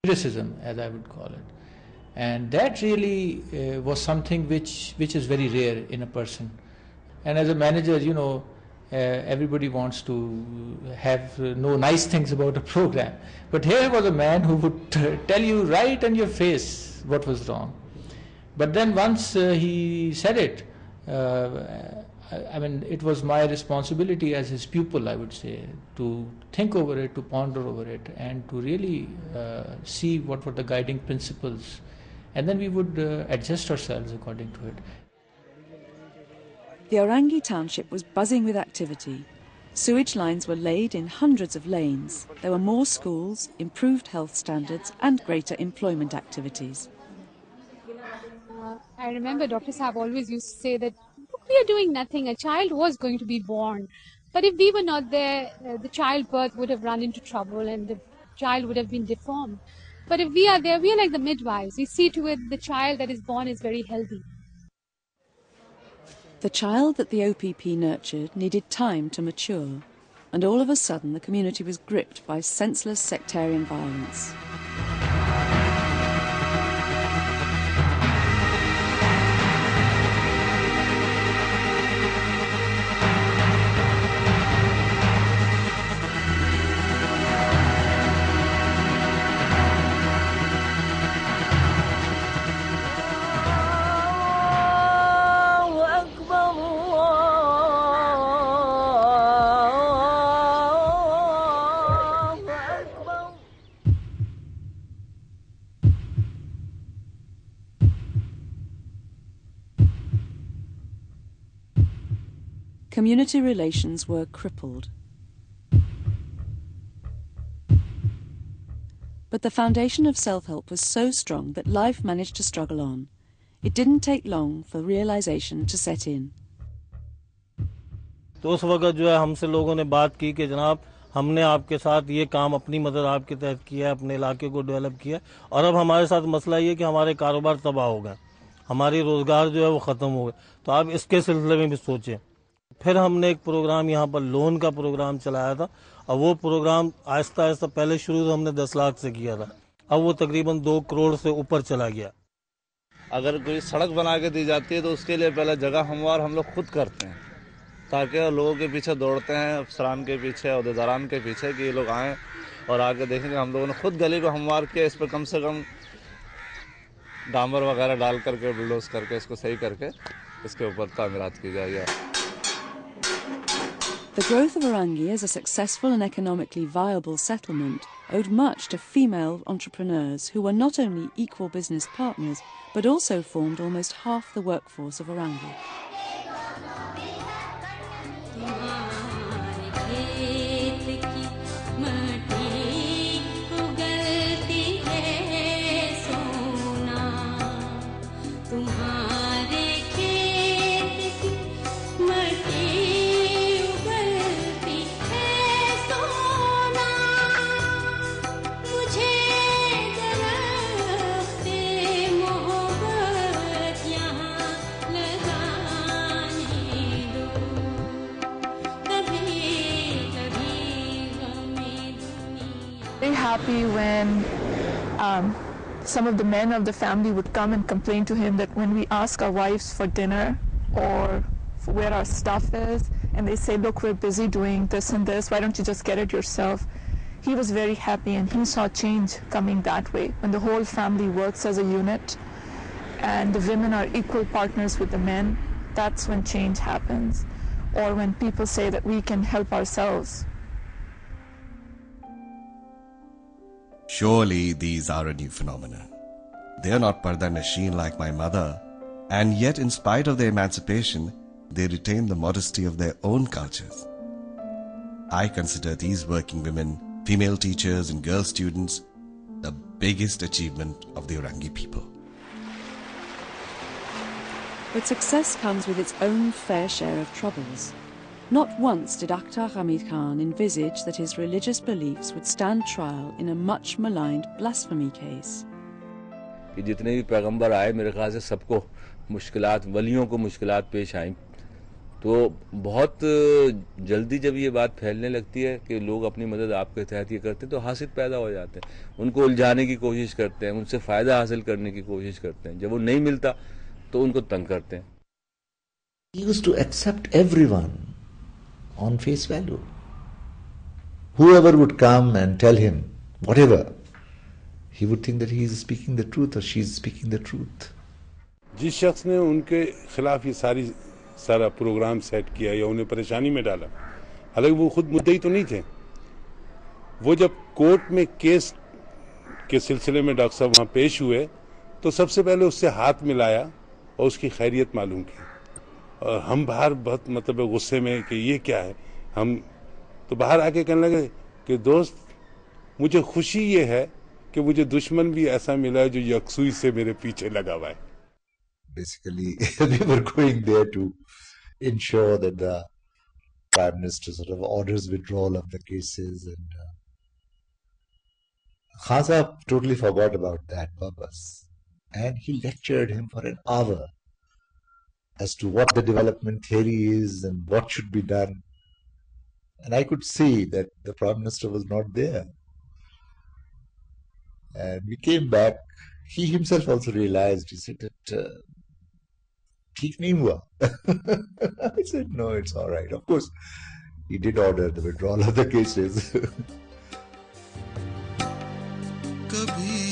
criticism, as I would call it. And that really was something which is very rare in a person. And as a manager, everybody wants to know nice things about a program. But here was a man who would tell you right on your face what was wrong. But then once he said it, it was my responsibility as his pupil, I would say, to think over it, to ponder over it, and to really see what were the guiding principles. And then we would adjust ourselves according to it. The Orangi township was buzzing with activity. Sewage lines were laid in hundreds of lanes. There were more schools, improved health standards, and greater employment activities. I remember Dr. Saab always used to say that we are doing nothing. A child was going to be born. But if we were not there, the childbirth would have run into trouble and the child would have been deformed. But if we are there, we are like the midwives. We see to it the child that is born is very healthy. The child that the OPP nurtured needed time to mature, and all of a sudden the community was gripped by senseless sectarian violence. Community relations were crippled. But the foundation of self-help was so strong that life managed to struggle on. It didn't take long for realization to set in. तो उस वक्त जो है हमसे लोगों ने बात की कि जनाब हमने आपके साथ ये काम अपनी मदद आपके तहत किया है, अपने इलाके को डेवलप किया और अब हमारे साथ मसला ये कि हमारे कारोबार तबाह हो गए, हमारी रोजगार जो है वो ख़त्म हो गए, तो आप इसके सिलसिले में भी सोचें। फिर हमने एक प्रोग्राम यहाँ पर लोन का प्रोग्राम चलाया था और वो प्रोग्राम आहिस्ता आहिस्ता पहले शुरू तो हमने 10 लाख से किया था, अब वो तकरीबन 2 करोड़ से ऊपर चला गया। अगर कोई सड़क बना के दी जाती है तो उसके लिए पहले जगह हमवार हम लोग खुद करते हैं, ताकि लोगों के पीछे दौड़ते हैं, अफसरान के पीछे, अहदेदारान के पीछे कि ये लोग आएँ और आके देखेंगे। हम लोगों ने खुद गली को हमवार किया, इस पर कम से कम डामर वगैरह डाल करके, बुलडोज करके, इसको सही करके इसके ऊपर तामीरात की जाएगी। The growth of Orangi as a successful and economically viable settlement owed much to female entrepreneurs who were not only equal business partners but also formed almost half the workforce of Orangi. Happy when some of the men of the family would come and complain to him that when we ask our wives for dinner or for where our stuff is, and they say, look, we're busy doing this and this, why don't you just get it yourself? He was very happy, and he saw change coming that way. When the whole family works as a unit and the women are equal partners with the men, that's when change happens. Or when people say that we can help ourselves. Surely these are a new phenomenon. They are not parda nashin like my mother, and yet in spite of their emancipation, they retain the modesty of their own cultures. I consider these working women, female teachers and girl students, the biggest achievement of the Orangi people. But success comes with its own fair share of troubles. Not once did Akhtar Hameed Khan envisage that his religious beliefs would stand trial in a much maligned blasphemy case. कि जितने भी पैगंबर आए मेरे ख्याल से सबको मुश्किलात, वलियों को मुश्किलात पेश आई तो बहुत जल्दी जब ये बात फैलने लगती है कि लोग अपनी मदद आपके तहत ये करते हैं तो हासिल पैदा हो जाते हैं, उनको उलझाने की कोशिश करते हैं, उनसे फ़ायदा हासिल करने की कोशिश करते हैं, जब वो नहीं मिलता तो उनको तंग करते हैं. He used to accept everyone on face value. Whoever would come and tell him whatever, he would think that he is speaking the truth or she is speaking the truth. जिस शख्स ने उनके खिलाफ ये सारा प्रोग्राम सेट किया या उन्हें परेशानी में डाला, हालांकि वो खुद मुद्दई तो नहीं थे, वो जब कोर्ट में केस के सिलसिले में डॉक्टर साहब वहाँ पेश हुए तो सबसे पहले उससे हाथ मिलाया और उसकी खैरियत मालूम की. और हम बाहर बहुत मतलब गुस्से में कि ये क्या है, हम तो बाहर आके कहने लगे कि दोस्त मुझे खुशी ये है कि मुझे दुश्मन भी ऐसा मिला है जो यकसुई से मेरे पीछे लगा हुआ है. Basically, we were going there to ensure that the Prime Minister sort of orders withdrawal of the cases, and Khan Sahib totally forgot about that purpose, and he lectured him for an hour as to what the development theory is and what should be done. And I could see that the Prime Minister was not there. And we came back. He himself also realized, he said that ठीक नहीं हुआ. I said, no, it's all right. Of course, he did order the withdrawal of the cases. कभी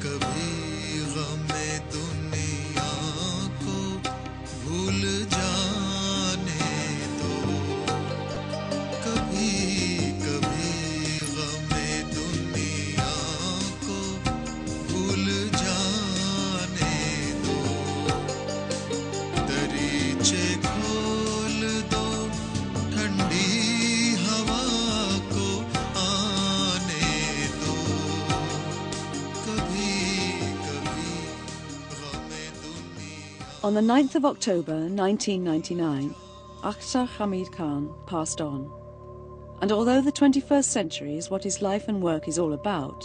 कभी गमे दुनिया को भूल जाने दो, कभी कभी गमे दुनिया को भूल जाने दो, दरीचे खोल दो ठंडी हवा को आने दो, कभी कभी गमे दुनिया. On the 9th of October 1999, Akhtar Hameed Khan passed on. And although the 21st century is what his life and work is all about,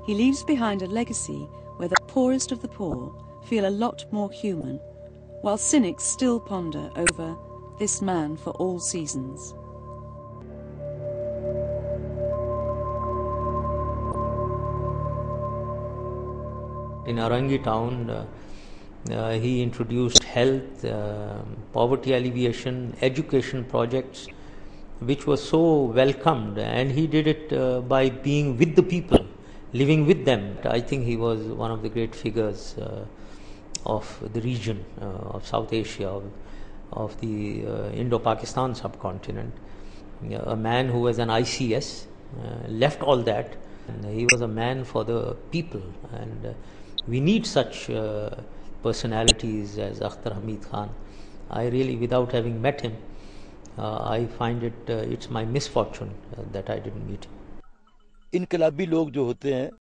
he leaves behind a legacy where the poorest of the poor feel a lot more human, while cynics still ponder over this man for all seasons. In Arangi town, he introduced health, poverty alleviation, education projects, which were so welcomed, and he did it by being with the people, living with them. I think he was one of the great figures of the region of South Asia, of the Indo-Pakistan subcontinent. A man who was an ICS, left all that, and he was a man for the people, and we need such personalities as Akhtar Hameed Khan. I really, without having met him, I find it's my misfortune that I didn't meet him. इनकलाबी लोग जो होते हैं